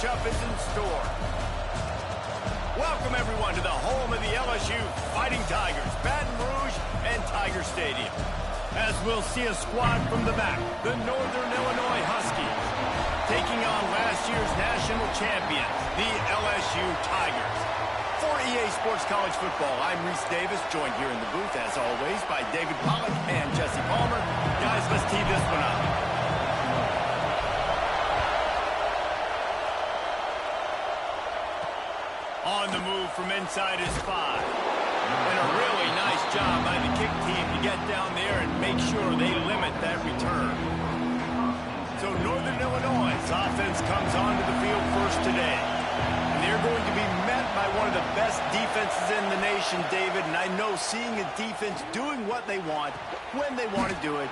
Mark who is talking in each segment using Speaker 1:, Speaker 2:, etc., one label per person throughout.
Speaker 1: matchup is in store. Welcome, everyone, to the home of the LSU Fighting Tigers, Baton Rouge and Tiger Stadium. As we'll see a squad from the back, the Northern Illinois Huskies, taking on last year's national champions, the LSU Tigers. For EA Sports College Football, I'm Reese Davis, joined here in the booth, as always, by David Pollack and Jesse Palmer. Guys, let's tee this one up. On the move from inside his 5. And a really nice job by the kick team to get down there and make sure they limit that return. So Northern Illinois' offense comes onto the field first today. And they're going to be met by one of the best defenses in the nation, David. And I know seeing a defense doing what they want, when they want to do it,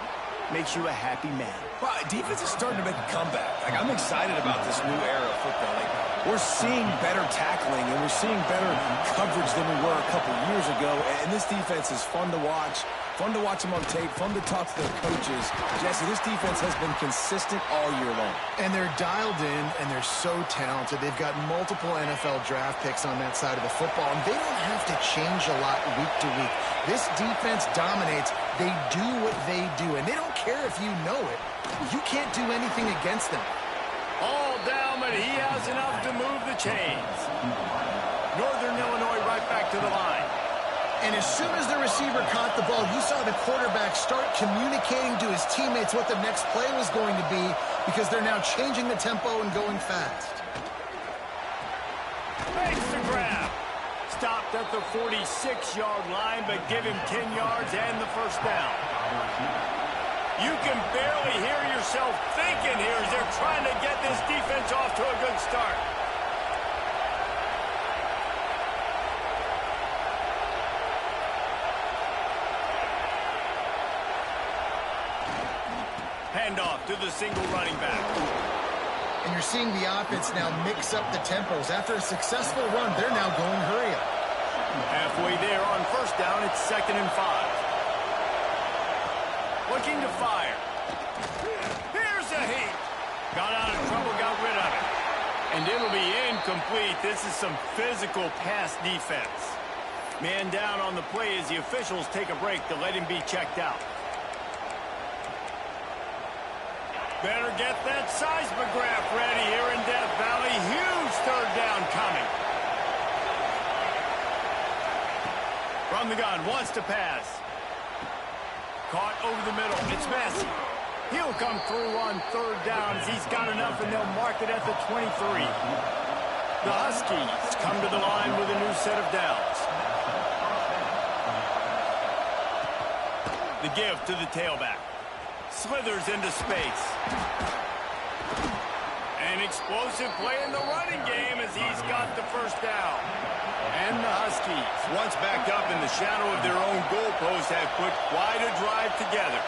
Speaker 1: makes you a happy man.
Speaker 2: Well, defense is starting to make a comeback. I'm excited about this new era of football. We're seeing better tackling, and we're seeing better coverage than we were a couple years ago. And this defense is fun to watch them on tape, fun to talk to their coaches. Jesse, this defense has been consistent all year long.
Speaker 3: And they're dialed in, and they're so talented. They've got multiple NFL draft picks on that side of the football, and they don't have to change a lot week to week. This defense dominates. They do what they do, and they don't care if you know it. You can't do anything against them.
Speaker 1: All down, but he has enough to move the chains. Northern Illinois right back to the line.
Speaker 3: And as soon as the receiver caught the ball, you saw the quarterback start communicating to his teammates what the next play was going to be, because they're now changing the tempo and going fast.
Speaker 1: Makes the grab. Stopped at the 46-yard line, but give him 10 yards and the first down. You can barely hear yourself thinking here as they're trying to get this defense off to a good start. Handoff to the single running back.
Speaker 3: And you're seeing the offense now mix up the tempos. After a successful run, they're now going hurry up.
Speaker 1: Halfway there on first down, it's 2nd and 5. Looking to fire. Here's a heat. Got out of trouble, got rid of it. And it'll be incomplete. This is some physical pass defense. Man down on the play as the officials take a break to let him be checked out. Better get that seismograph ready here in Death Valley. Huge third down coming. From the gun, wants to pass. Caught over the middle. It's Massey. He'll come through on third down as he's got enough, and they'll mark it at the 23. The Huskies come to the line with a new set of downs. The give to the tailback. Slithers into space. An explosive play in the running game as he's got the first down. And the Huskies, once back up in the shadow of their own goalpost, have put quite a drive together.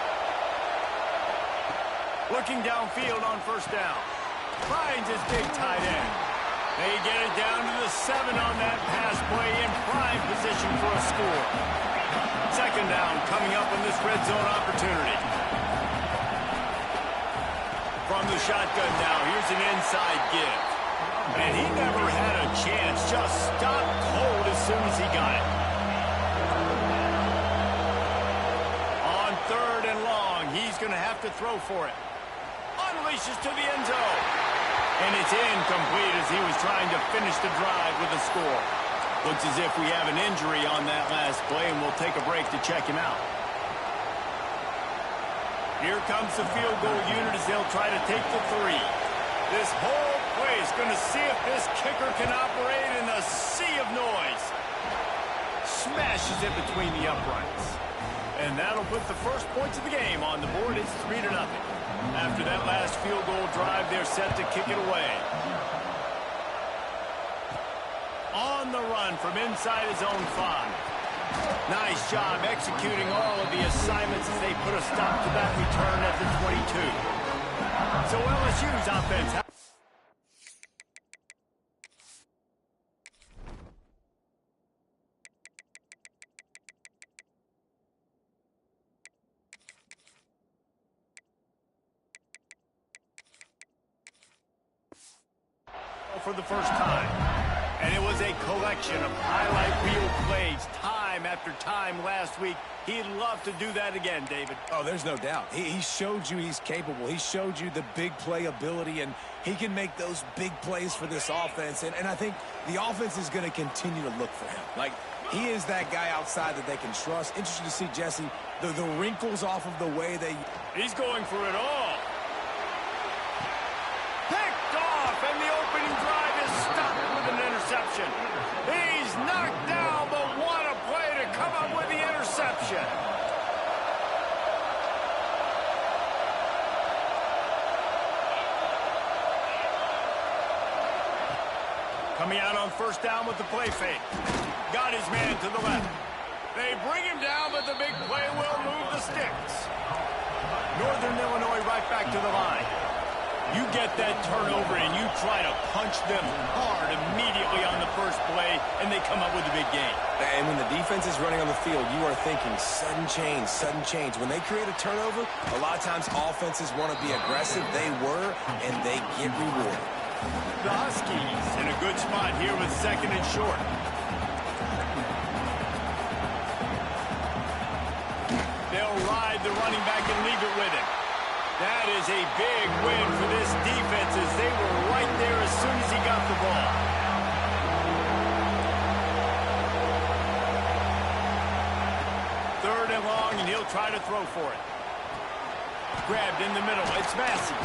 Speaker 1: Looking downfield on first down. Finds his big tight end. They get it down to the 7 on that pass play, in prime position for a score. 2nd down coming up in this red zone opportunity. From the shotgun now, here's an inside give. And he never had a chance, just stopped cold as soon as he got it. On 3rd and long, he's going to have to throw for it. Unleashes to the end zone. And it's incomplete as he was trying to finish the drive with a score. Looks as if we have an injury on that last play, and we'll take a break to check him out. Here comes the field goal unit as they'll try to take the 3. This whole play is going to see if this kicker can operate in a sea of noise. Smashes it between the uprights. And that'll put the first points of the game on the board. It's 3-0. After that last field goal drive, they're set to kick it away. On the run from inside his own 5. Nice job executing all of the assignments as they put a stop to that return at the 22. So LSU's offense. for the first time. And it was a collection of highlight reel plays time after time last week. He'd love to do that again, David.
Speaker 2: Oh, there's no doubt. He showed you he's capable. He showed you the big play ability, and he can make those big plays for this offense. And I think the offense is going to continue to look for him. Like, he is that guy outside that they can trust. Interesting to see, Jesse, the wrinkles off of the way they...
Speaker 1: He's going for it all. Picked off, and the opening drive is stopped with an interception. He's knocked down, but what a play to come up with the interception. Coming out on first down with the play fake. Got his man to the left. They bring him down, but the big play will move the sticks. Northern Illinois right back to the line. You get that turnover and you try to punch them hard immediately on the first play, and they come up with a big gain.
Speaker 2: And when the defense is running on the field, you are thinking sudden change, sudden change. When they create a turnover, a lot of times offenses want to be aggressive. They were, and they get rewarded.
Speaker 1: The Huskies in a good spot here with second and short. They'll ride the running back and leave it with him. That is a big win for this defense as they were right there as soon as he got the ball. Third and long, and he'll try to throw for it. Grabbed in the middle. It's Massey.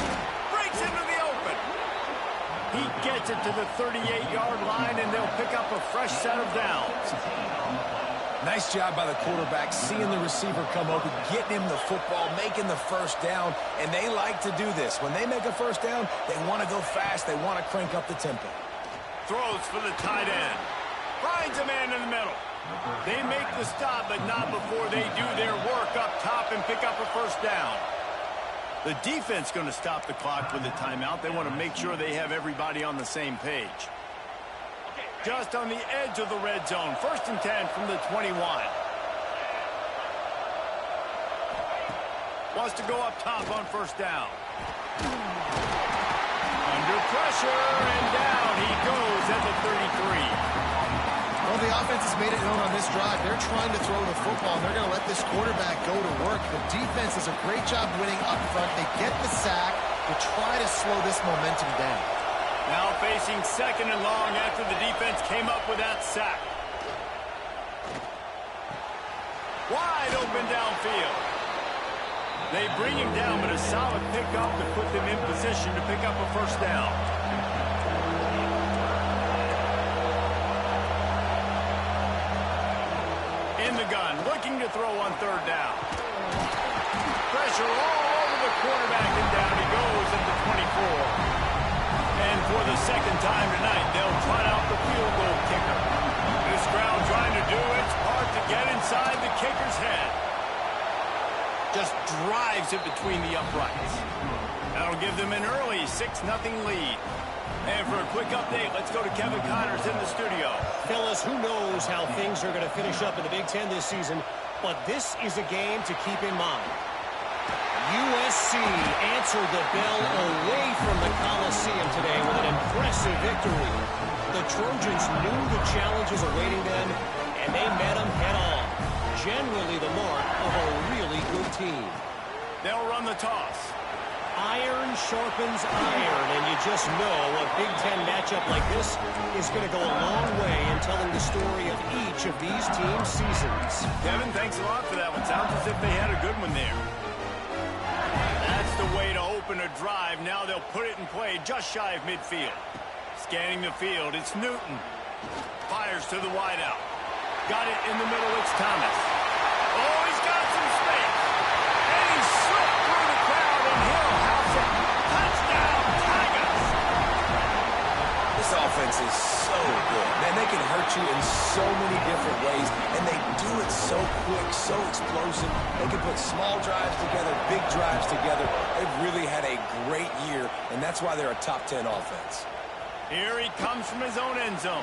Speaker 1: Breaks into the open. He gets it to the 38-yard line, and they'll pick up a fresh set of downs.
Speaker 2: Nice job by the quarterback, seeing the receiver come open, getting him the football, making the first down, and they like to do this. When they make a first down, they want to go fast. They want to crank up the tempo.
Speaker 1: Throws for the tight end. Finds a man in the middle. They make the stop, but not before they do their work up top and pick up a first down. The defense going to stop the clock with a timeout. They want to make sure they have everybody on the same page. Just on the edge of the red zone. First and 10 from the 21. Wants to go up top on first down. Under pressure, and down he goes at the 33.
Speaker 3: Well, the offense has made it known on this drive. They're trying to throw the football, and they're going to let this quarterback go to work. The defense does a great job winning up front. They get the sack to try to slow this momentum down.
Speaker 1: Now facing second and long after the defense came up with that sack. Wide open downfield. They bring him down, but a solid pickup to put them in position to pick up a first down. In the gun, looking to throw on third down. Pressure all over the quarterback, and down he goes at the 24. And for the second time tonight, they'll try out the field goal kicker. This crowd trying to do its part to get inside the kicker's head. Just drives it between the uprights. That'll give them an early 6-0 lead. And for a quick update, let's go to Kevin Connors in the studio.
Speaker 4: Fellas, who knows how things are going to finish up in the Big Ten this season, but this is a game to keep in mind. USC answered the bell away from the Coliseum today with an impressive victory. The Trojans knew the challenges awaiting them, and they met them head-on. Generally the mark of a really good team.
Speaker 1: They'll run the toss.
Speaker 4: Iron sharpens iron, and you just know a Big Ten matchup like this is going to go a long way in telling the story of each of these teams' seasons.
Speaker 1: Kevin, thanks a lot for that one. Sounds as if they had a good one there. That's the way to open a drive. Now they'll put it in play just shy of midfield. Scanning the field, it's Newton. Fires to the wideout. Got it in the middle, it's Thomas. Oh, he's got some space. And he slipped through the crowd, and he'll house it. Touchdown, Tigers.
Speaker 2: This offense is so good. Man, they can hurt you in so many different ways, and they do it so quick, so explosive. They can put small drives together, big drives together. They've really had a great year, and that's why they're a top 10 offense.
Speaker 1: Here he comes from his own end zone.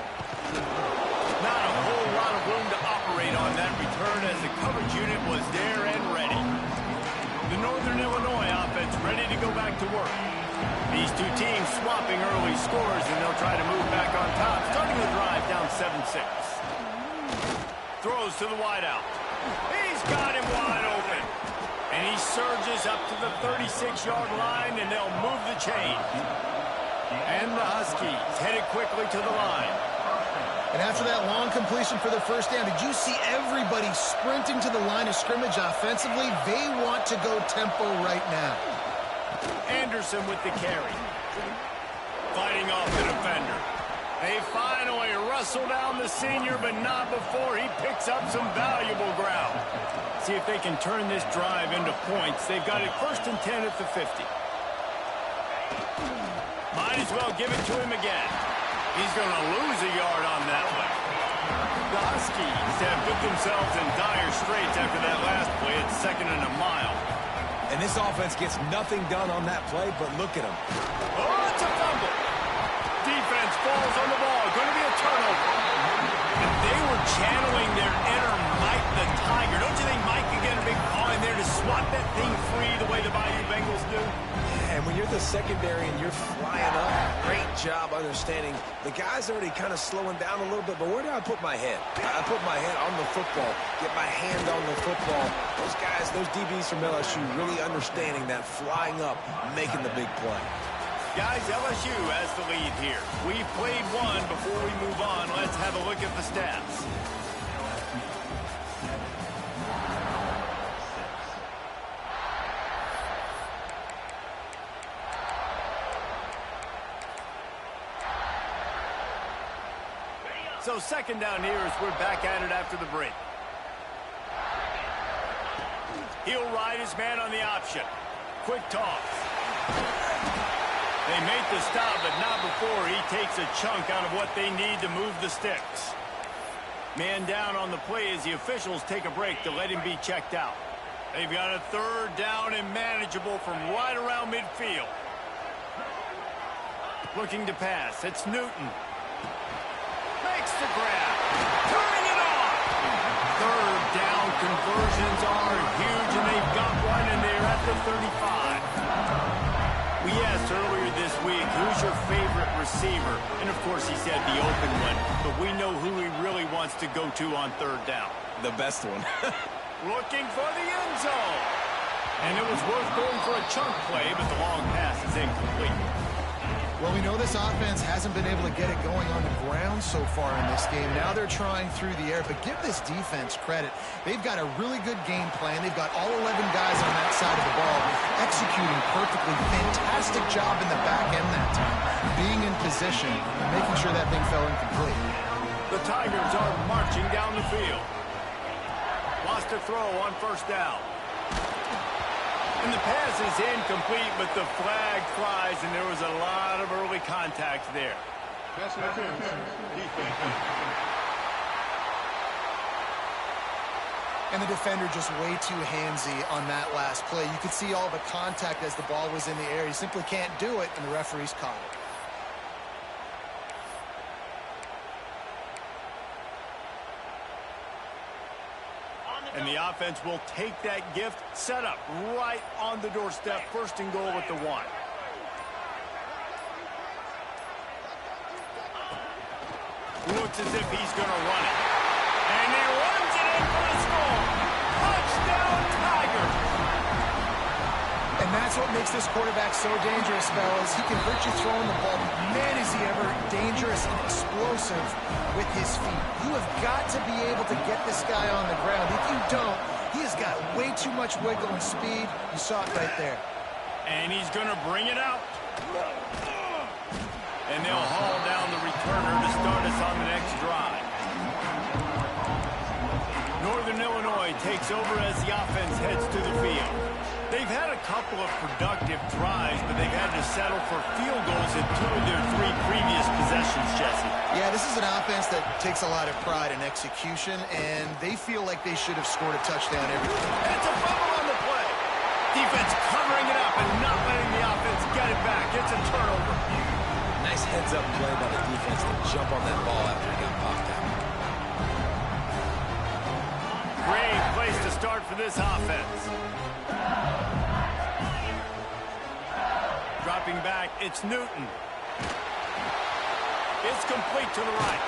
Speaker 1: Not a whole lot of room to operate on that return as the coverage unit was there and ready. The Northern Illinois offense ready to go back to work. These two teams swapping early scores, and they'll try to move back on top, starting the drive down 7-6. Throws to the wideout. He's got him wide open. And he surges up to the 36-yard line, and they'll move the chain. And the Huskies headed quickly to the line.
Speaker 3: And after that long completion for the first down, did you see everybody sprinting to the line of scrimmage offensively? They want to go tempo right now.
Speaker 1: Anderson with the carry. Fighting off the defender. They finally wrestle down the senior, but not before he picks up some valuable ground. See if they can turn this drive into points. They've got it 1st and 10 at the 50. Might as well give it to him again. He's going to lose a yard on that one. The Huskies have put themselves in dire straits after that last play at 2nd and a mile.
Speaker 2: And this offense gets nothing done on that play, but look at them.
Speaker 1: Oh, it's a fumble. Defense falls on the ball. Going to be a turnover. And they were channeling their inner Mike the Tiger. Don't you think Mike could get a big call in there to swat that thing free the way the Bayou Bengals do?
Speaker 2: And when you're the secondary and you're flying up, great job understanding. The guy's already kind of slowing down a little bit, but where do I put my head? I put my head on the football, get my hand on the football. Those guys, those DBs from LSU really understanding that flying up, making the big play.
Speaker 1: Guys, LSU has the lead here. We've played one. Before we move on, let's have a look at the stats. So 2nd down here as we're back at it after the break. He'll ride his man on the option. Quick toss. They make the stop, but not before he takes a chunk out of what they need to move the sticks. Man down on the play as the officials take a break to let him be checked out. They've got a 3rd down and manageable from right around midfield. Looking to pass. It's Newton. Makes the grab. Turning it on. 3rd down conversions are huge, and they've got one, and they're at the 35. We asked earlier this week, who's your favorite receiver? And, of course, he said the open one. But we know who he really wants to go to on 3rd down.
Speaker 2: The best one.
Speaker 1: Looking for the end zone. And it was worth going for a chunk play, but the long pass is incomplete.
Speaker 3: Well, we know this offense hasn't been able to get it going on the ground so far in this game. Now they're trying through the air, but give this defense credit. They've got a really good game plan. They've got all 11 guys on that side of the ball executing perfectly. Fantastic job in the back end that time, being in position and making sure that thing fell incomplete.
Speaker 1: The Tigers are marching down the field. Lost a throw on 1st down. And the pass is incomplete, but the flag flies, and there was a lot of early contact there.
Speaker 3: And the defender just way too handsy on that last play. You could see all the contact as the ball was in the air. He simply can't do it, and the referees caught it.
Speaker 1: And the offense will take that gift, set up right on the doorstep, 1st and goal at the 1. Looks as if he's going to run it. And he runs it in for the score. Touchdown, Tigers.
Speaker 3: And that's what makes this quarterback so dangerous, fellas. He can hurt you throwing the ball. Man, is he ever dangerous and explosive with his feet. You have got to be able to get this guy on the ground. If you don't, he has got way too much wiggle and speed. You saw it right there.
Speaker 1: And he's going to bring it out. And they'll haul down the returner to start us on the next drive. Northern Illinois takes over as the offense heads to the field. They've had a couple of productive drives, but they've had to settle for field goals in 2 of their 3 previous possessions, Jesse.
Speaker 3: Yeah, this is an offense that takes a lot of pride in execution, and they feel like they should have scored a touchdown every time.
Speaker 1: It's a fumble on the play. Defense covering it up and not letting the offense get it back. It's a turnover.
Speaker 2: Nice heads-up play by the defense to jump on that ball after he got popped out.
Speaker 1: Great place to start for this offense. Drop Stepping back, it's Newton. It's complete to the right.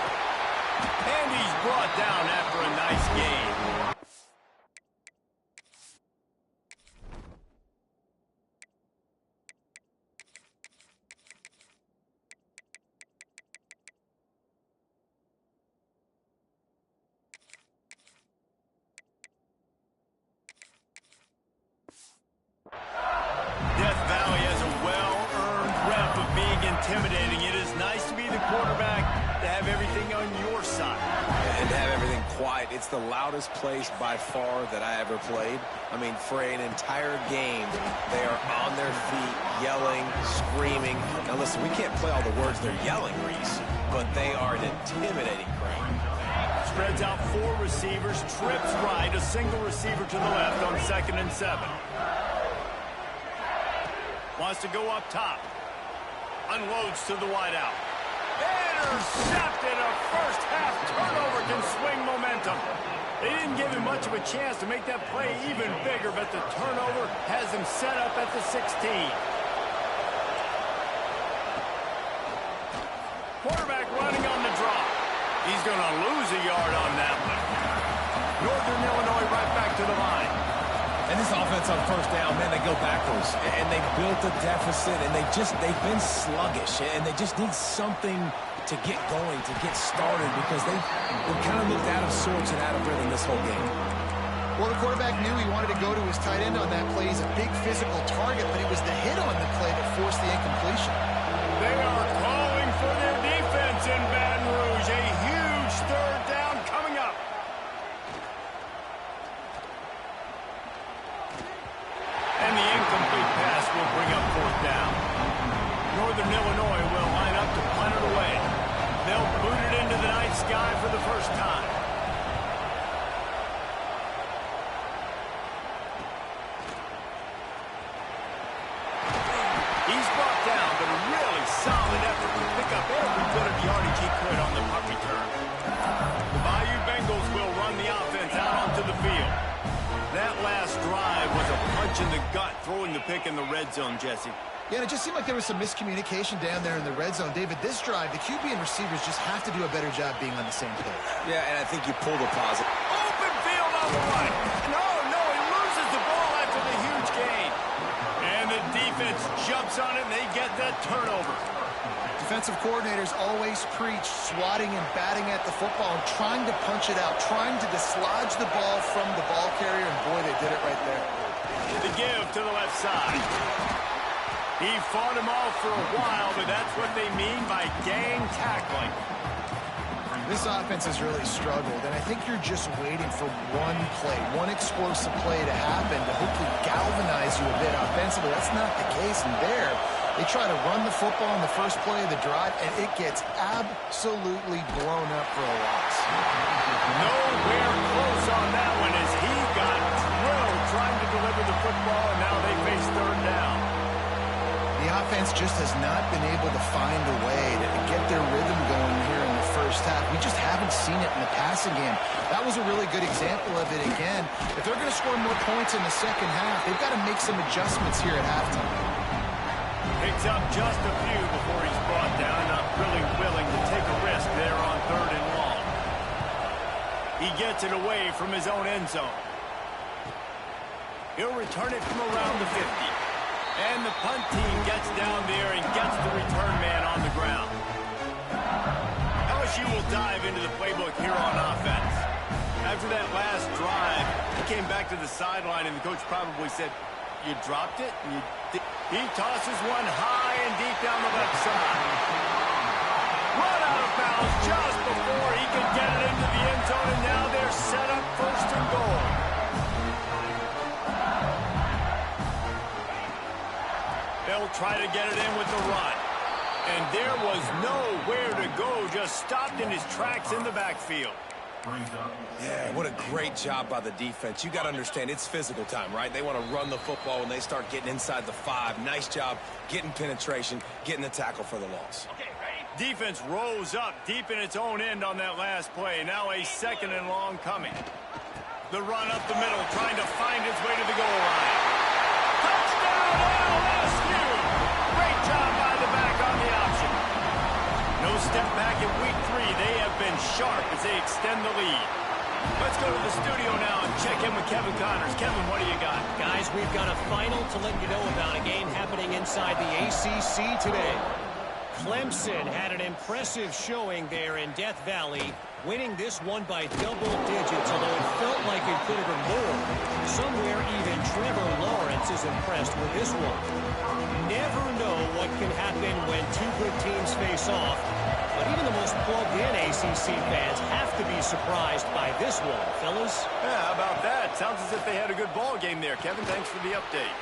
Speaker 1: And he's brought down after a nice gain. Death Valley has a well-earned rep of being intimidating. It is nice to be the quarterback, to have everything on your side.
Speaker 2: And to have everything quiet. It's the loudest place by far that I ever played. I mean, for an entire game, they are on their feet, yelling, screaming. Now listen, we can't play all the words they're yelling, Reese, but they are an intimidating crowd.
Speaker 1: Spreads out 4 receivers, trips right, a single receiver to the left on 2nd and 7. Wants to go up top. Unloads to the wideout. Intercepted. A first half turnover can swing momentum. They didn't give him much of a chance to make that play even bigger, but the turnover has him set up at the 16. Quarterback running on the draw. He's going to lose a yard on that one. Northern Illinois right back to the line.
Speaker 2: And this offense on first down, man, they go backwards. And they built a deficit, and they've been sluggish. And they just need something to get going, to get started, because they kind of looked out of sorts and out of rhythm this whole game.
Speaker 3: Well, the quarterback knew he wanted to go to his tight end on that play. He's a big physical target, but it was the hit on the play that forced the incompletion.
Speaker 1: They are calling for their defense in Baton Rouge. A huge 3rd down coming up. And the incomplete pass will bring up 4th down. Northern Illinois will line up to punt it away. They'll boot it into the night sky for the first time. He's brought down, but a really solid effort to pick up every bit of yardage he could on the punt return. The Bayou Bengals will run the offense out onto the field. That last drive was a punch in the gut, throwing the pick in the red zone, Jesse.
Speaker 3: Yeah, and it just seemed like there was some miscommunication down there in the red zone. David, this drive, the QB and receivers just have to do a better job being on the same page.
Speaker 2: Yeah, and I think you pull the positive.
Speaker 1: Open field on the right. No, he loses the ball after the huge gain. And the defense jumps on it, and they get that turnover.
Speaker 3: Defensive coordinators always preach swatting and batting at the football and trying to punch it out, trying to dislodge the ball from the ball carrier, and boy, they did it right there.
Speaker 1: The give to the left side. He fought him off for a while, but that's what they mean by gang tackling.
Speaker 3: This offense has really struggled, and I think you're just waiting for one play, one explosive play to happen to hopefully galvanize you a bit offensively. That's not the case, and there, they try to run the football in the first play of the drive, and it gets absolutely blown up for a loss.
Speaker 1: Nowhere close on that one as he got drilled trying to deliver the football, and now they face 3rd down.
Speaker 3: The offense just has not been able to find a way to get their rhythm going here in the first half. We just haven't seen it in the passing game. That was a really good example of it again. If they're going to score more points in the second half, they've got to make some adjustments here at halftime.
Speaker 1: Picks up just a few before he's brought down. Not really willing to take a risk there on 3rd and long. He gets it away from his own end zone. He'll return it from around the 50. And the punt team gets down there and gets the return man on the ground. LSU will dive into the playbook here on offense. After that last drive, he came back to the sideline, and the coach probably said, "You dropped it?" And he tosses one high and deep down the left side. Run out of bounds just before he could get it into the end zone, and now they're set up 1st and goal. They'll try to get it in with the run. And there was nowhere to go, just stopped in his tracks in the backfield.
Speaker 2: Yeah, what a great job by the defense. You got to understand, it's physical time, right? They want to run the football when they start getting inside the 5. Nice job getting penetration, getting the tackle for the loss.
Speaker 1: Defense rose up deep in its own end on that last play. Now a 2nd and long coming. The run up the middle, trying to find its way to the goal line. Touchdown, LSU! Great job No step back in week 3. They have been sharp as they extend the lead. Let's go to the studio now and check in with Kevin Connors. Kevin, what do you got?
Speaker 4: Guys, we've got a final to let you know about, a game happening inside the ACC today. Clemson had an impressive showing there in Death Valley, winning this one by double digits, although it felt like it could have been more. Somewhere even Trevor Lawrence is impressed with this one. Never know what can happen when two good teams face off, but even the most plugged-in ACC fans have to be surprised by this one, fellas.
Speaker 1: Yeah, how about that? Sounds as if they had a good ball game there. Kevin, thanks for the update.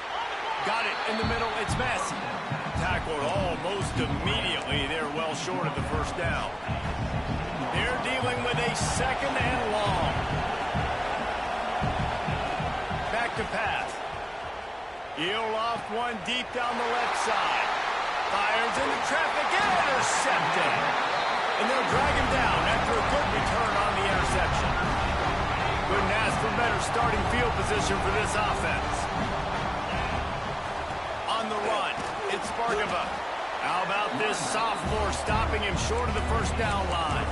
Speaker 1: Got it in the middle. It's Massey. Tackled almost immediately. They're well short of the first down. They're dealing with a second and long. Back to pass. He'll off one deep down the left side. Fires into traffic and intercepted. And they'll drag him down after a good return on the interception. Couldn't ask for better starting field position for this offense. On the run, it's Spargava. How about this sophomore stopping him short of the first down line?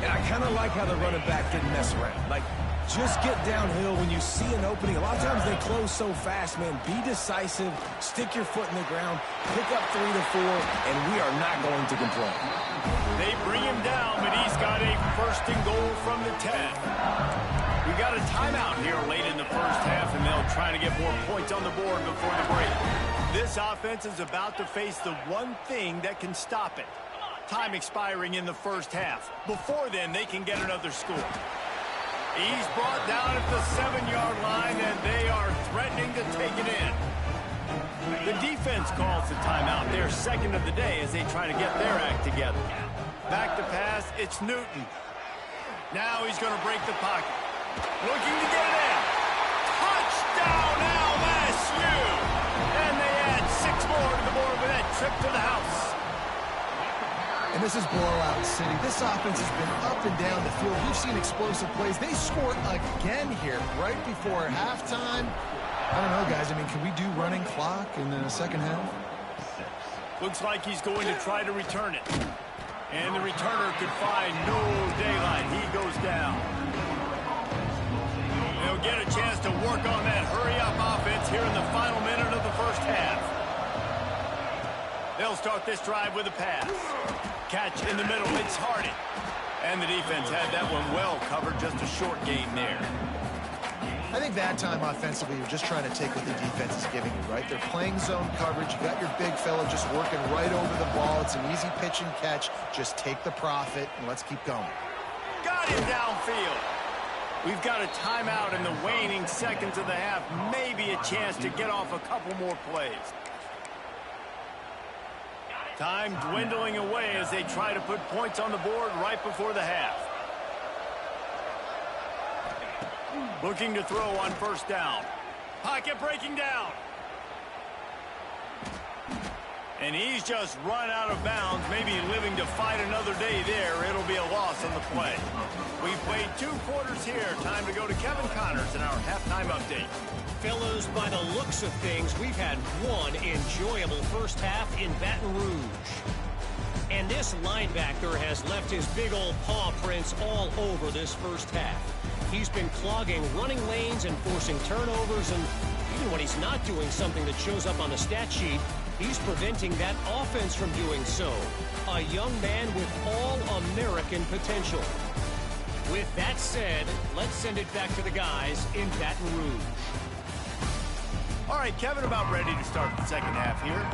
Speaker 2: And I kind of like how the running back didn't mess around. Like, just get downhill when you see an opening. A lot of times they close so fast, man. Be decisive, stick your foot in the ground, pick up 3 to 4, and we are not going to complain.
Speaker 1: They bring him down, but he's got a first and goal from the 10. We got a timeout here late in the first half, and they'll try to get more points on the board before the break. This offense is about to face the one thing that can stop it. Time expiring in the first half. Before then, they can get another score. He's brought down at the 7-yard line, and they are threatening to take it in. The defense calls the timeout, their second of the day, as they try to get their act together. Back to pass, it's Newton. Now he's going to break the pocket. Looking to get it in. Touchdown, LSU! And they add 6 more to the board with that trip to the house.
Speaker 3: And this is blowout city. This offense has been up and down the field. We've seen explosive plays. They scored again here right before halftime. I don't know, guys. I mean, can we do running clock in the second half?
Speaker 1: Looks like he's going to try to return it. And the returner could find no daylight. He goes down. They'll get a chance to work on that hurry-up offense here in the final minute of the first half. They'll start this drive with a pass. Catch in the middle, it's Hardy. And the defense had that one well covered, just a short gain there.
Speaker 3: I think that time offensively, you're just trying to take what the defense is giving you, right? They're playing zone coverage. You got your big fella just working right over the ball. It's an easy pitch and catch. Just take the profit, and let's keep going.
Speaker 1: Got him downfield. We've got a timeout in the waning seconds of the half. Maybe a chance to get off a couple more plays. Time dwindling away as they try to put points on the board right before the half. Looking to throw on first down. Pocket breaking down. And he's just run out of bounds, maybe living to fight another day there. It'll be a loss on the play. We've played 2 quarters here. Time to go to Kevin Connors in our halftime update.
Speaker 4: Fellas, by the looks of things, we've had one enjoyable first half in Baton Rouge. And this linebacker has left his big old paw prints all over this first half. He's been clogging running lanes and forcing turnovers, and even when he's not doing something that shows up on the stat sheet, he's preventing that offense from doing so. A young man with all-American potential. With that said, let's send it back to the guys in Baton Rouge.
Speaker 1: All right, Kevin, about ready to start the second half here.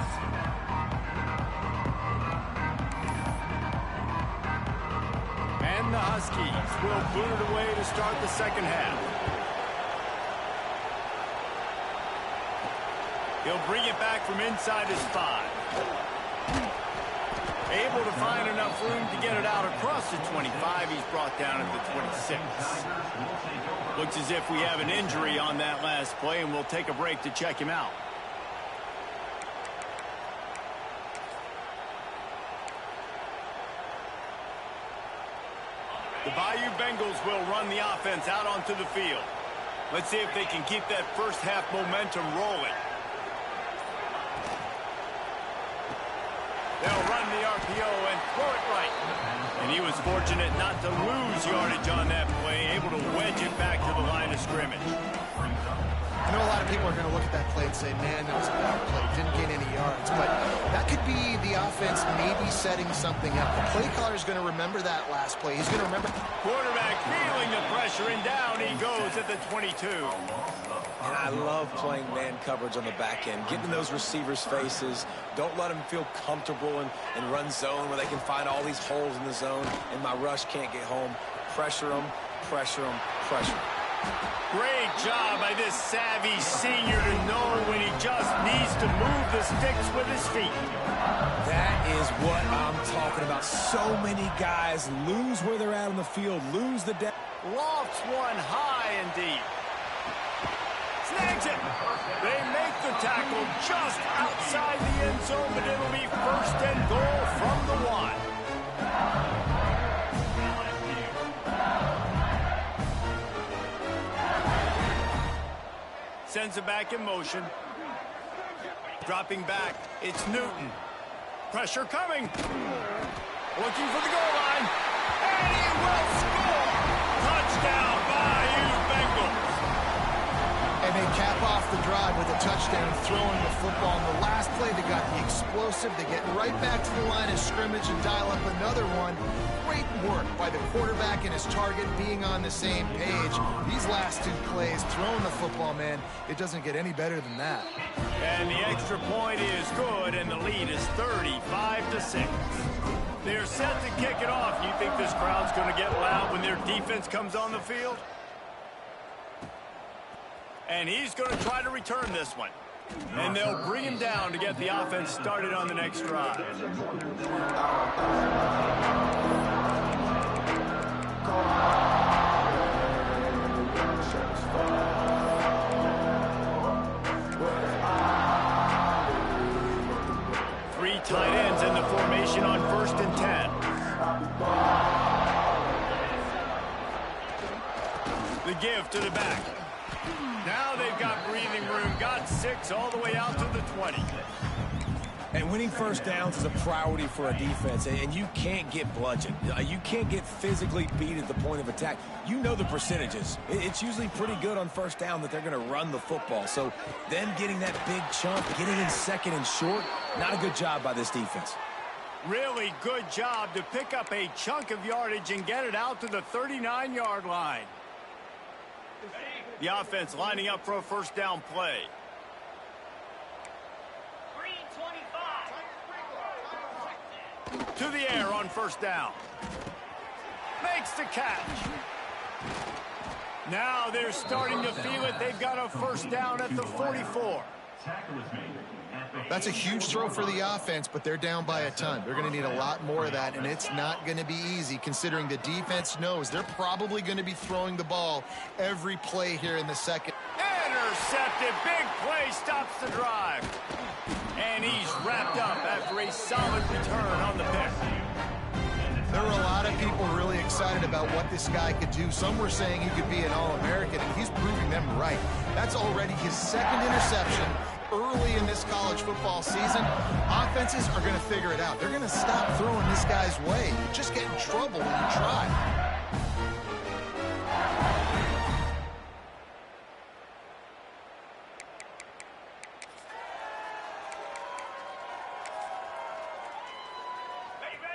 Speaker 1: And the Huskies will boot it away to start the second half. He'll bring it back from inside his 5. Able to find enough room to get it out across the 25. He's brought down at the 26. Looks as if we have an injury on that last play, and we'll take a break to check him out. The Bayou Bengals will run the offense out onto the field. Let's see if they can keep that first half momentum rolling. They'll run the RPO and throw it right. was fortunate not to lose yardage on that play, able to wedge it back to the line of scrimmage.
Speaker 3: I know a lot of people are going to look at that play and say, man, that was a bad play. Didn't gain any yards. But that could be the offense maybe setting something up. The play caller is going to remember that last play. He's going to remember.
Speaker 1: Quarterback feeling the pressure, and down he goes at the 22.
Speaker 2: And I love playing man coverage on the back end, getting in those receivers' faces. Don't let them feel comfortable in run zone where they can find all these holes in the zone, and my rush can't get home. Pressure them, pressure them, pressure them.
Speaker 1: Great job by this savvy senior to know when he just needs to move the sticks with his feet.
Speaker 2: That is what I'm talking about. So many guys lose where they're at on the field, lose the depth.
Speaker 1: Lofts one high and deep. Snags it. They make the tackle just outside the end zone, but it'll be first and goal from the 1. Sends it back in motion. Dropping back. It's Newton. Pressure coming. Looking for the goal line. And he will score. Touchdown Bayou Bengals.
Speaker 3: And they cap off the drive with a touchdown, throwing the football. In the last play, they got the explosive. They get right back to the line of scrimmage and dial up another one. Great work by the quarterback and his target being on the same page. These last two plays, throwing the football, man, it doesn't get any better than that.
Speaker 1: And the extra point is good, and the lead is 35-6. They're set to kick it off. You think this crowd's going to get loud when their defense comes on the field? And he's going to try to return this one. And they'll bring him down to get the offense started on the next drive. Three tight ends in the formation on 1st and 10. The give to the back. Now they've got breathing room, got 6 all the way out to the 20.
Speaker 2: And winning first downs is a priority for a defense, and you can't get bludgeoned. You can't get physically beat at the point of attack. You know the percentages. It's usually pretty good on first down that they're going to run the football. So them getting that big chunk, getting in second and short, not a good job by this defense.
Speaker 1: Really good job to pick up a chunk of yardage and get it out to the 39-yard line. The offense lining up for a first down play. To the air on first down. Makes the catch. Now they're starting to feel it. They've got a first down at the 44.
Speaker 3: That's a huge throw for the offense, but they're down by a ton. They're going to need a lot more of that, and it's not going to be easy considering the defense knows they're probably going to be throwing the ball every play here in the second.
Speaker 1: Intercepted. Big play stops the drive. And he's wrapped up after a solid return on the pick.
Speaker 3: There were a lot of people really excited about what this guy could do. Some were saying he could be an All-American, and he's proving them right. That's already his second interception early in this college football season. Offenses are going to figure it out. They're going to stop throwing this guy's way. You just get in trouble when you try.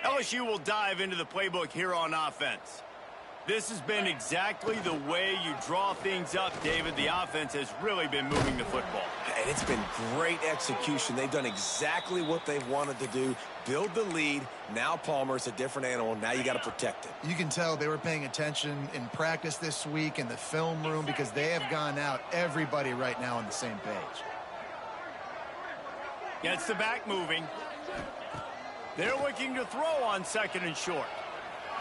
Speaker 1: LSU will dive into the playbook here on offense. This has been exactly the way you draw things up, David. The offense has really been moving the football.
Speaker 2: And it's been great execution. They've done exactly what they've wanted to do. Build the lead. Now Palmer's a different animal. Now you got to protect it.
Speaker 3: You can tell they were paying attention in practice this week in the film room because they have gone out, everybody right now on the same page.
Speaker 1: Gets the back moving. They're looking to throw on second and short.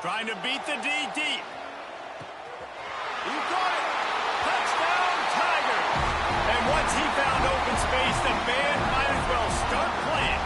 Speaker 1: Trying to beat the D deep. He got it. Touchdown, Tigers. And once he found open space, the band might as well start playing.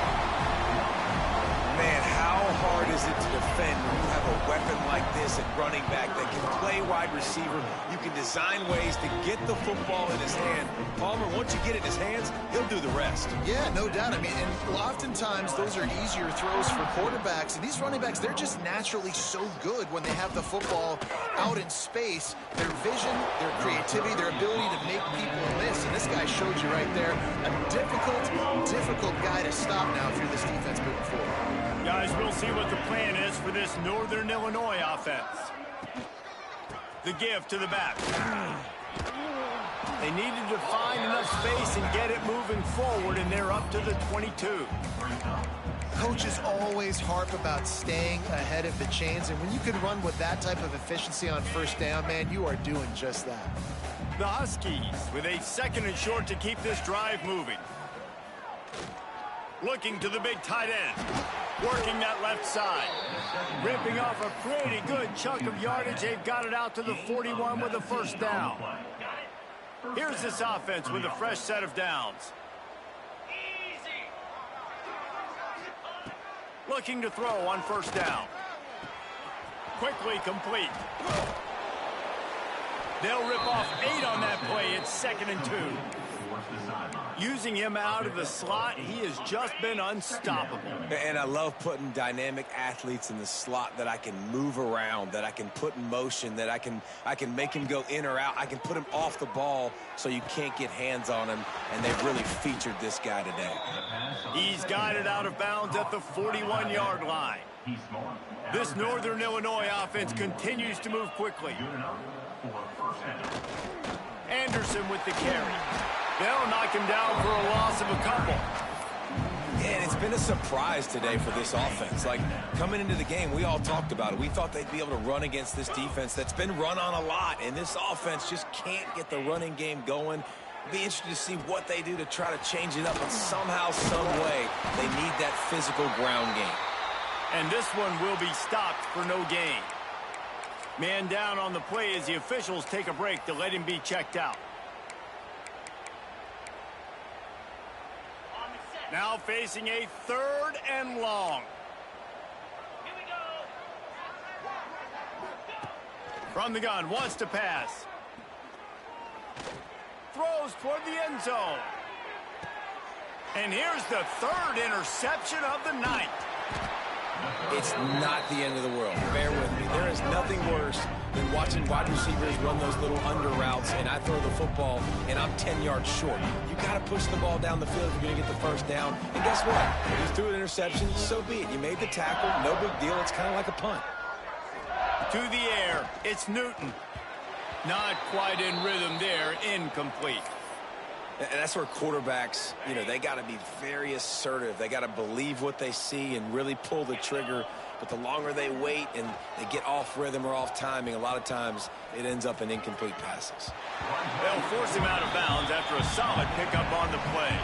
Speaker 2: Man, how hard is it to defend when you have a weapon like this genius at running back that can play wide receiver. You can design ways to get the football in his hand. Palmer, once you get it in his hands, he'll do the rest.
Speaker 3: Yeah, no doubt. I mean, and oftentimes those are easier throws for quarterbacks. And these running backs, they're just naturally so good when they have the football out in space. Their vision, their creativity, their ability to make people miss. And this guy showed you right there a difficult guy to stop now if you're this defense moving forward.
Speaker 1: Guys, we'll see what the plan is for this Northern Illinois offense. The give to the back. They needed to find enough space and get it moving forward, and they're up to the 22.
Speaker 3: Coaches always harp about staying ahead of the chains, and when you can run with that type of efficiency on first down, man, you are doing just that.
Speaker 1: The Huskies with a 2nd and short to keep this drive moving. Looking to the big tight end. Working that left side. Ripping off a pretty good chunk of yardage. They've got it out to the 41 with a first down. Here's this offense with a fresh set of downs. Looking to throw on first down. Quickly complete. They'll rip off 8 on that play. It's 2nd and 2. Using him out of the slot, he has just been unstoppable.
Speaker 2: And I love putting dynamic athletes in the slot that I can move around, that I can put in motion, that I can make him go in or out. I can put him off the ball so you can't get hands on him, and they've really featured this guy today.
Speaker 1: He's got it out of bounds at the 41-yard line. This Northern Illinois offense continues to move quickly. Anderson with the carry. They'll knock him down for a loss of a couple.
Speaker 2: Yeah, and it's been a surprise today for this offense. Like, coming into the game, we all talked about it. We thought they'd be able to run against this defense that's been run on a lot, and this offense just can't get the running game going. Be interested to see what they do to try to change it up, but somehow, some way, they need that physical ground game.
Speaker 1: And this one will be stopped for no gain. Man down on the play as the officials take a break to let him be checked out. Now facing a 3rd and long. Here we go. From the gun, wants to pass. Throws toward the end zone. And here's the 3rd interception of the night.
Speaker 2: It's not the end of the world. Bear with me. There is nothing worse than watching wide receivers run those little under routes, and I throw the football, and I'm 10 yards short. You got to push the ball down the field if you're going to get the first down. And guess what? If you threw an interception, so be it. You made the tackle. No big deal. It's kind of like a punt.
Speaker 1: To the air. It's Newton. Not quite in rhythm there. Incomplete.
Speaker 2: And that's where quarterbacks, you know, they got to be very assertive. They got to believe what they see and really pull the trigger. But the longer they wait and they get off rhythm or off timing, a lot of times it ends up in incomplete passes.
Speaker 1: They'll force him out of bounds after a solid pickup on the play.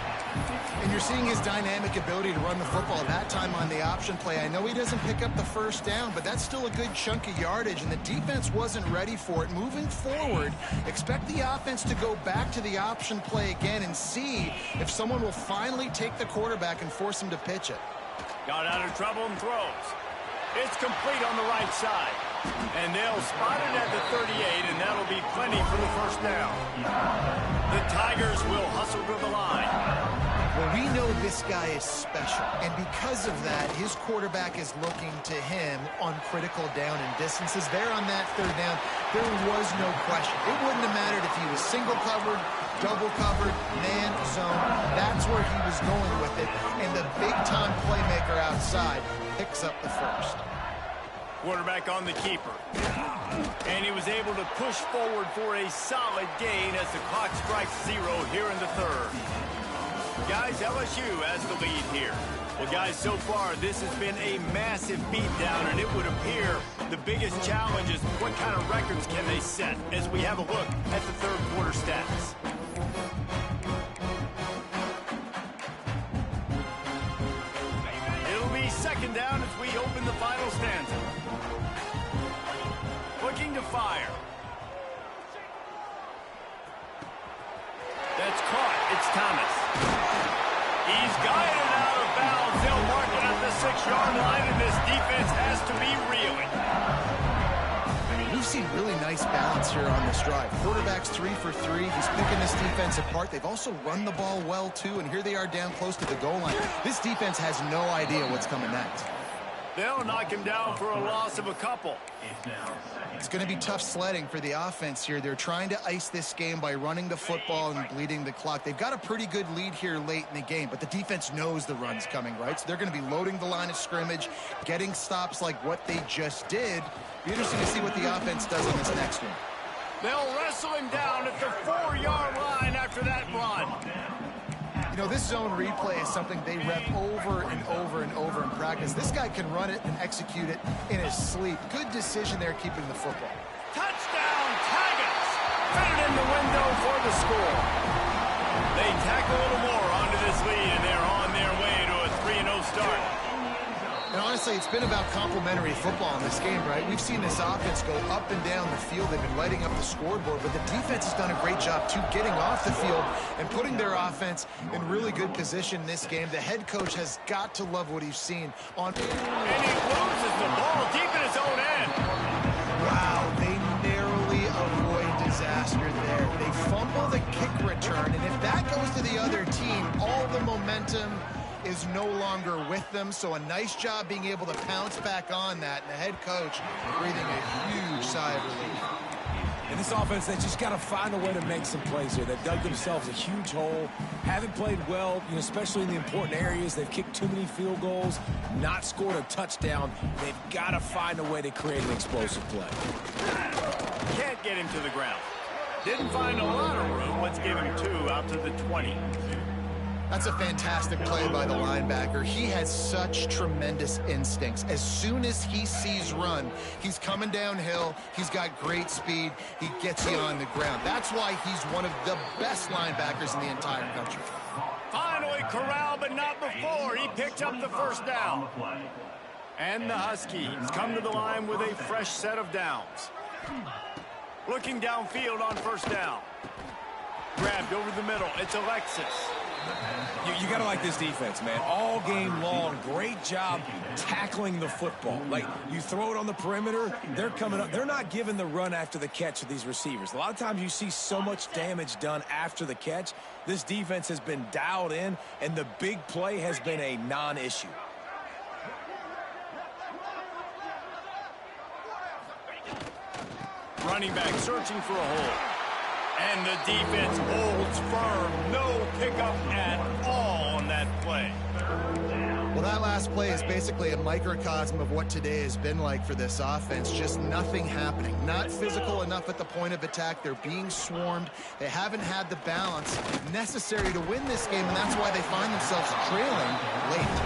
Speaker 3: And you're seeing his dynamic ability to run the football that time on the option play. I know he doesn't pick up the first down, but that's still a good chunk of yardage, and the defense wasn't ready for it. Moving forward, expect the offense to go back to the option play again and see if someone will finally take the quarterback and force him to pitch it.
Speaker 1: Got out of trouble and throws. It's complete on the right side. And they'll spot it at the 38, and that'll be plenty for the first down. The Tigers will hustle to the line.
Speaker 3: Well, we know this guy is special, and because of that, his quarterback is looking to him on critical down and distances. There on that 3rd down, there was no question. It wouldn't have mattered if he was single covered, double covered, man zone. That's where he was going with it, and the big-time playmaker outside picks up the first.
Speaker 1: Quarterback on the keeper. And he was able to push forward for a solid gain as the clock strikes 0 here in the 3rd. Guys, LSU has the lead here. Well, guys, so far this has been a massive beatdown, and it would appear the biggest challenge is what kind of records can they set as we have a look at the 3rd quarter stats. It'll be 2nd down as we open the final stanza. Looking to fire. That's caught. It's Thomas. He's got it out of bounds. They'll mark it at the 6-yard line, and this defense has to be reeling.
Speaker 3: seen really nice balance here on this drive. Quarterback's 3 for 3. He's picking this defense apart. They've also run the ball well, too, and here they are down close to the goal line. This defense has no idea what's coming next.
Speaker 1: They'll knock him down for a loss of a couple.
Speaker 3: It's going to be tough sledding for the offense here. They're trying to ice this game by running the football and bleeding the clock. They've got a pretty good lead here late in the game, but the defense knows the run's coming, right? So they're going to be loading the line of scrimmage, getting stops like what they just did. Be interesting to see what the offense does on this next one.
Speaker 1: They'll wrestle him down at the 4-yard line after that run.
Speaker 3: You know, this zone replay is something they rep over and over and over in practice. This guy can run it and execute it in his sleep. Good decision there keeping the football.
Speaker 1: Touchdown, Tigers! Fit it in the window for the score. They tack a little more onto this lead, and they're on their way to a 3-0 start.
Speaker 3: And honestly, it's been about complementary football in this game, right? We've seen this offense go up and down the field. They've been lighting up the scoreboard, but the defense has done a great job, too, getting off the field and putting their offense in really good position in this game. The head coach has got to love what he's seen on...
Speaker 1: And he loses the ball deep in his own end.
Speaker 3: Wow, they narrowly avoid disaster there. They fumble the kick return, and if that goes to the other team, all the momentum is no longer with them, so a nice job being able to pounce back on that, and the head coach breathing a huge sigh of relief.
Speaker 2: And this offense, they just got to find a way to make some plays here. They've dug themselves a huge hole, haven't played well, especially in the important areas. They've kicked too many field goals, not scored a touchdown. They've got to find a way to create an explosive play.
Speaker 1: Can't get him to the ground. Didn't find a lot of room. Let's give him 2 out to the 20.
Speaker 3: That's a fantastic play by the linebacker. He has such tremendous instincts. As soon as he sees run, he's coming downhill. He's got great speed. He gets you on the ground. That's why he's one of the best linebackers in the entire country.
Speaker 1: Finally corralled, but not before. He picked up the first down. And the Huskies come to the line with a fresh set of downs. Looking downfield on first down. Grabbed over the middle. It's Alexis.
Speaker 2: You got to like this defense, man. All game long, great job tackling the football. Like, you throw it on the perimeter, they're coming up. They're not giving the run after the catch of these receivers. A lot of times you see so much damage done after the catch. This defense has been dialed in, and the big play has been a non-issue.
Speaker 1: Running back searching for a hole. And the defense holds firm. No pickup at all on that play.
Speaker 3: Well, that last play is basically a microcosm of what today has been like for this offense. Just nothing happening. Not physical enough at the point of attack. They're being swarmed. They haven't had the balance necessary to win this game, and that's why they find themselves trailing late.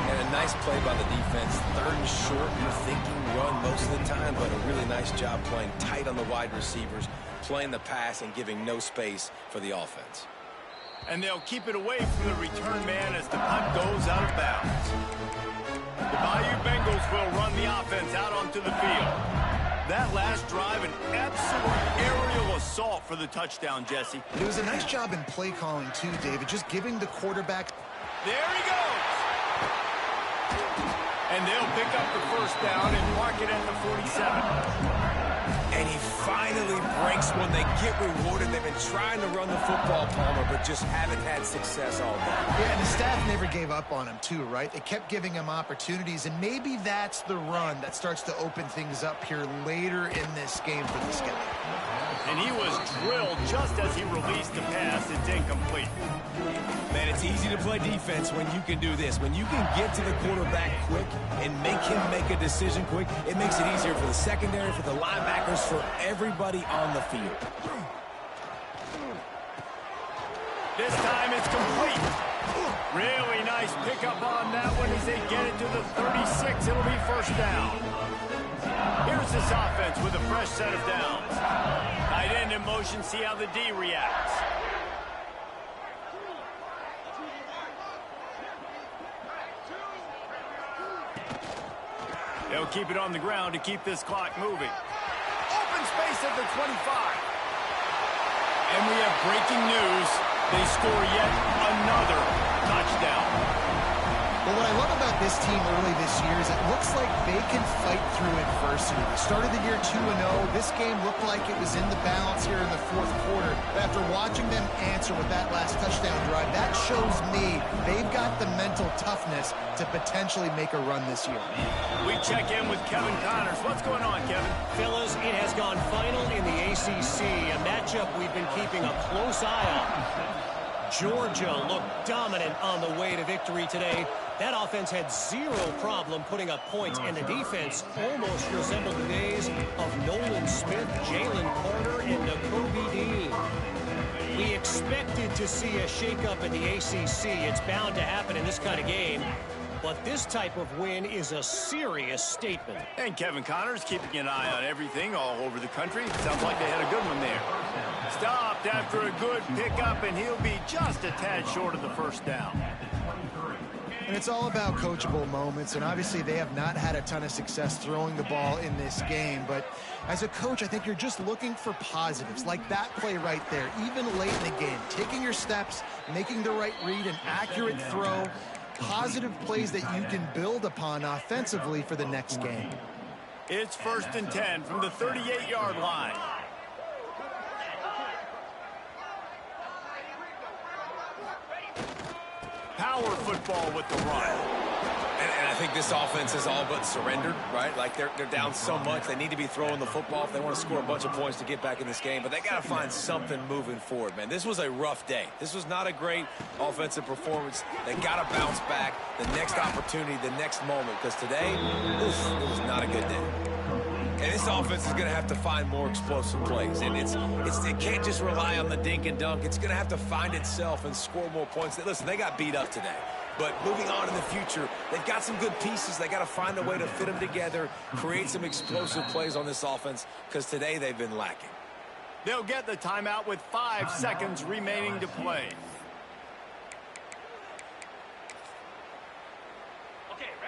Speaker 2: And a nice play by the defense. 3rd and short, you're thinking run most of the time, but a really nice job playing tight on the wide receivers, playing the pass and giving no space for the offense.
Speaker 1: And they'll keep it away from the return man as the punt goes out of bounds. The Bayou Bengals will run the offense out onto the field. That last drive, an absolute aerial assault for the touchdown, Jesse.
Speaker 3: It was a nice job in play calling too, David, just giving the quarterback...
Speaker 1: There he goes! And they'll pick up the first down and mark it at the 47.
Speaker 2: And he finally breaks one. They get rewarded. They've been trying to run the football, Palmer, but just haven't had success all day.
Speaker 3: Yeah, and the staff never gave up on him, too, right? They kept giving him opportunities, and maybe that's the run that starts to open things up here later in this game for this guy.
Speaker 1: And he was drilled just as he released the pass. It's incomplete.
Speaker 2: Man, it's easy to play defense when you can do this. When you can get to the quarterback quick and make him make a decision quick, it makes it easier for the secondary, for the linebackers, for everybody on the field.
Speaker 1: This time it's complete. Really nice pickup on that one as they get it to the 36. It'll be first down. Here's this offense with a fresh set of downs. Tight end in motion, see how the D reacts. They'll keep it on the ground to keep this clock moving. Open space at the 25. And we have breaking news. They score yet another touchdown.
Speaker 3: Well, what I love about this team early this year is it looks like they can fight through adversity. They started the year 2-0. This game looked like it was in the balance here in the fourth quarter. But after watching them answer with that last touchdown drive, that shows me they've got the mental toughness to potentially make a run this year.
Speaker 1: We check in with Kevin Connors. What's going on, Kevin?
Speaker 4: Fellas, it has gone final in the ACC, a matchup we've been keeping a close eye on. Georgia looked dominant on the way to victory today. That offense had zero problem putting up points, and the defense almost resembled the days of Nolan Smith, Jalen Carter, and Nakobe Dean. We expected to see a shakeup in the ACC. It's bound to happen in this kind of game. But this type of win is a serious statement.
Speaker 1: And Kevin Connors keeping an eye on everything all over the country. Sounds like they had a good one there. Stopped after a good pickup, and he'll be just a tad short of the first down.
Speaker 3: And it's all about coachable moments, and obviously they have not had a ton of success throwing the ball in this game. But as a coach, I think you're just looking for positives, like that play right there, even late in the game. Taking your steps, making the right read, an accurate throw, positive plays that you can build upon offensively for the next game.
Speaker 1: It's 1st and 10 from the 38-yard line. Power football with the run.
Speaker 2: And I think this offense is all but surrendered, right? Like they're down so much. They need to be throwing the football if they want to score a bunch of points to get back in this game. But they got to find something moving forward, man. This was a rough day. This was not a great offensive performance. They got to bounce back the next opportunity, the next moment. Because today, it was not a good day. And this offense is going to have to find more explosive plays. And it can't just rely on the dink and dunk. It's going to have to find itself and score more points. Listen, they got beat up today. But moving on in the future, they've got some good pieces. They got to find a way to fit them together, create some explosive plays on this offense, because today they've been lacking.
Speaker 1: They'll get the timeout with 5 seconds remaining to play.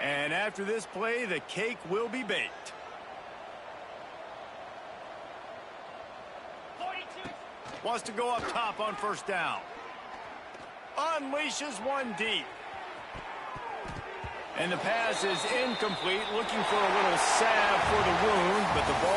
Speaker 1: And after this play, the cake will be baked. Wants to go up top on 1st down. Unleashes one deep. And the pass is incomplete. Looking for a little salve for the wound, but the ball